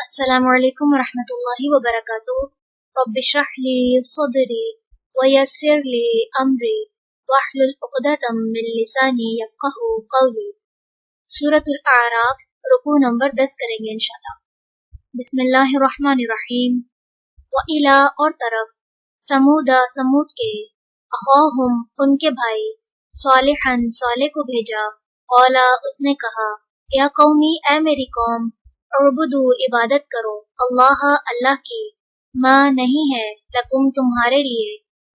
السلام علیکم ورحمۃ اللہ وبرکاتہ۔ رب اشرح لی صدری ویسر لی امری واحلل عقدۃ من لسانی یفقہوا قولی۔ سورۃ الاعراف، رکوع نمبر 10 کریں گے انشاءاللہ۔ بسم اللہ الرحمن الرحیم۔ وَإِلَىٰ اور طرف، سمودا سمود کے، اخاہم ان کے بھائی، صالحا صالح کو بھیجا، قالا اس نے کہا، یا قومی اے میری قوم، اعبدو عبادت کرو، اللہ اللہ کی، ما نہیں ہے، لکم تمہارے لیے،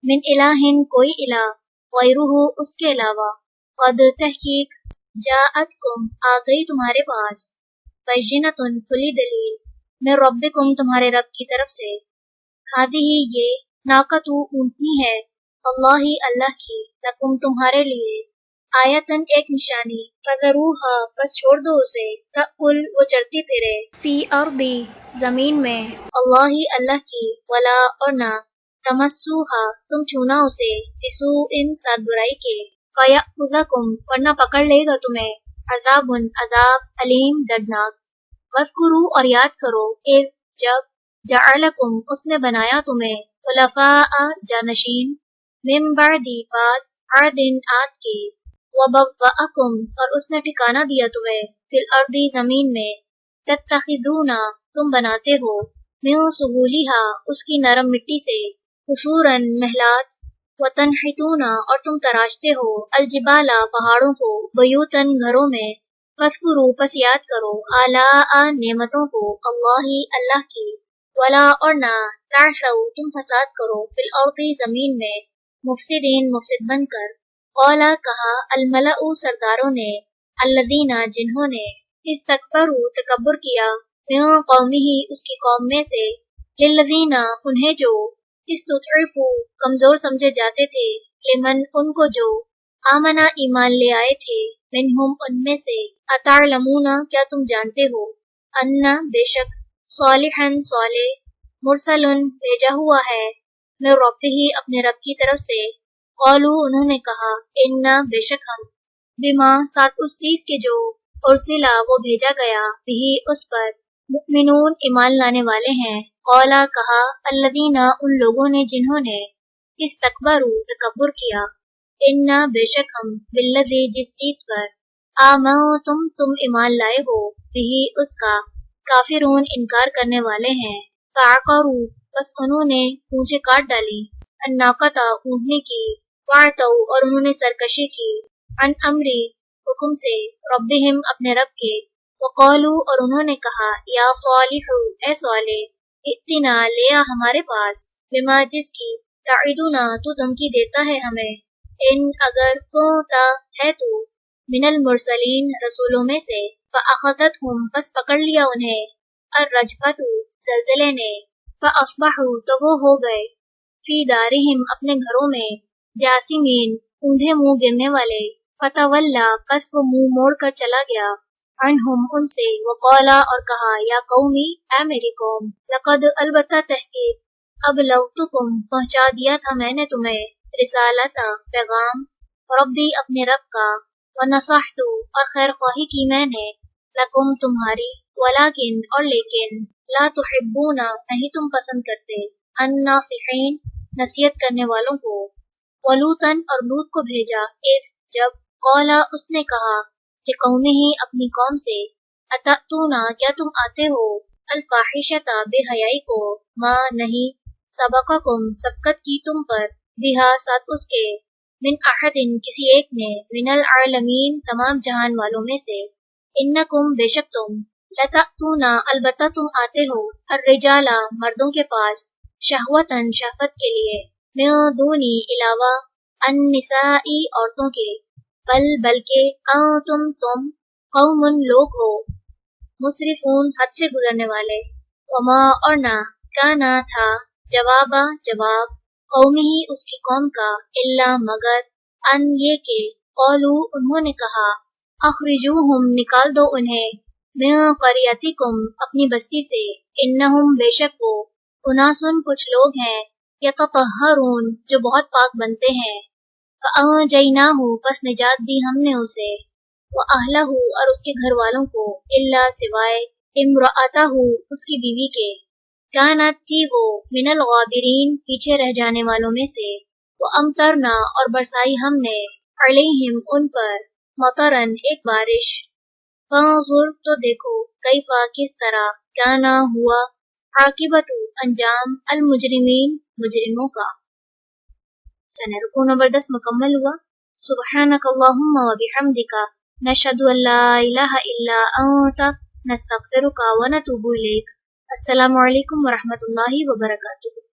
من الہ کوئی الہ، غیرہ اس کے علاوہ، قد تحقیق، جاءتکم آ گئی تمہارے پاس، بینۃ کھلی دلیل، من ربکم تمہارے رب کی طرف سے، ہادی یہ، ناقۃ اونٹنی ہے، اللہ اللہ کی، لکم تمہارے لیے، آیتن ایک نشانی، فذروہا بس چھوڑ دو اسے، تأکل وہ چرتی پھرے، فی ارضی زمین میں، اللہ اللہ کی، ولا اور نہ، تمسوہا تم چھونا اسے، بسوء ساتھ برائی کے، فیأخذکم ورنہ پکڑ لے گا تمہیں، عذاب عذاب، علیم دردناک، واذکروا اور یاد کرو، اذ جب، جعلکم اس نے بنایا تمہیں، خلفاء جانشین، من بعد بعد، عاد عاد کے، وبوأکم اور اس نے ٹھکانہ دیا تمہیں، فی الارض زمین میں، تتخذون تم بناتے ہو، من سہولہا اس کی نرم مٹی سے، قصورا محلات، وتنحتون اور تم تراشتے ہو، الجبال پہاڑوں کو، بیوتن گھروں میں، فاذکروا پس یاد کرو، آلاء نعمتوں کو، اللہ اللہ کی، ولا اور نہ، تعثوا تم فساد کرو، فی الارض زمین میں، مفسدین مفسد بن کر، قولا کہا، الملأ سرداروں نے، الذین جنہوں نے، استکبروا تکبر کیا، من قومہ اس کی قوم میں سے، للذین انہیں جو، استضعفوا کمزور سمجھے جاتے تھے، لمن ان کو جو، آمنا ایمان لے آئے تھے، منہم ان میں سے، اتعلمون کیا تم جانتے ہو، ان بے شک، صالحا صالح، مرسل بھیجا ہوا ہے، من ربہ اپنے رب کی طرف سے، قالو انہوں نے کہا، انا بے شک ہم، بما ساتھ اس چیز کے جو، ارسلا وہ بھیجا گیا، بھی اس پر، مؤمنون ایمان لانے والے ہیں، قولا کہا، الذین ان لوگوں نے جنہوں نے، استکبروا تکبر کیا، انا بے شک ہم، بالذی جس چیز پر، آمنتم تم ایمان لائے ہو، بھی اس کا، کافرون انکار کرنے والے ہیں، فعقروا بس انہوں نے پونچھیں کاٹ ڈالی، الناقۃ اونٹنے کی، وعتوا اور انہوں نے سرکشی کی، عن امری حکم سے، ربہم اپنے رب کے، وقالوا اور انہوں نے کہا، یا صالح اے صالح، ائتنا لیا ہمارے پاس، بما جس کی، تعدنا تو دھمکی دیتا ہے ہمیں، ان اگر کنتا ہے تو، من المرسلین رسولوں میں سے، فاخذتہم پس پکڑ لیا انہیں، الرجفۃ زلزلے نے، فاصبحوا تو وہ ہو گئے، فی دارہم اپنے گھروں میں، جاسمین اوندھے منہ گرنے والے، فتولا پس وہ منہ موڑ کر چلا گیا، عنہم ان سے، وقالا اور کہا، یا قومی اے میری قوم، لقد البتہ تحقیق، ابلغتکم پہنچا دیا تھا میں نے تمہیں، رسالتا پیغام، ربی اپنے رب کا، ونصحت اور خیر خواہی کی میں نے، لکم تمہاری، ولیکن اور لیکن، لا تحبون نہیں تم پسند کرتے، الناصحین نصیحت کرنے والوں کو، ولوطن اور لوط کو بھیجا، اذ جب، قولا اس نے کہا، لقومہ اپنی قوم سے، اتأتون کیا تم آتے ہو، الفاحشۃ بے حیائی کو، ما نہیں، سبقکم سبقت کی تم پر، بہا ساتھ اس کے، من احد کسی ایک نے، من العالمین تمام جہان والوں میں سے، انکم بے شک تم، لتأتون البتہ تم آتے ہو، الرجال مردوں کے پاس، شہوتاً شہوت کے لیے، من دونی علاوہ، النسائی عورتوں کے، بلکہ انتم تم، قوم لوگ ہو، مسرفون حد سے گزرنے والے، وما اور نہ، کانا تھا، جواب قومہ اس کی قوم کا، الا مگر، ان یہ کہ، قولو انہوں نے کہا، اخرجوہم نکال دو انہیں، من قریتکم اپنی بستی سے، انہم بے شک وہ، اناسن کچھ لوگ ہیں، یتطہرون جو بہت پاک بنتے ہیں، فانجیناہ پس نجات دی ہم نے اسے، وَأَهْلَهُ اور اس کے گھر والوں کو، إِلَّا سوائے، امرأتہو اس کی بیوی کے، کانت تھی وہ، من الغابرین پیچھے رہ جانے والوں میں سے، وامطرنا اور برسائی ہم نے، علیہم ان پر، مطرن ایک بارش، فانظر تو دیکھو، کیفا کس طرح، کانا ہوا، عاقبت انجام، المجرمین مجرموں کا۔ چلیں رکوع نمبر 10 مکمل ہوا۔ سبحانک اللہم و بحمدک، نشہد ان لا الہ الا انت، نستغفرک و نتوب الیک۔ السلام علیکم ورحمۃ اللہ وبرکاتہ۔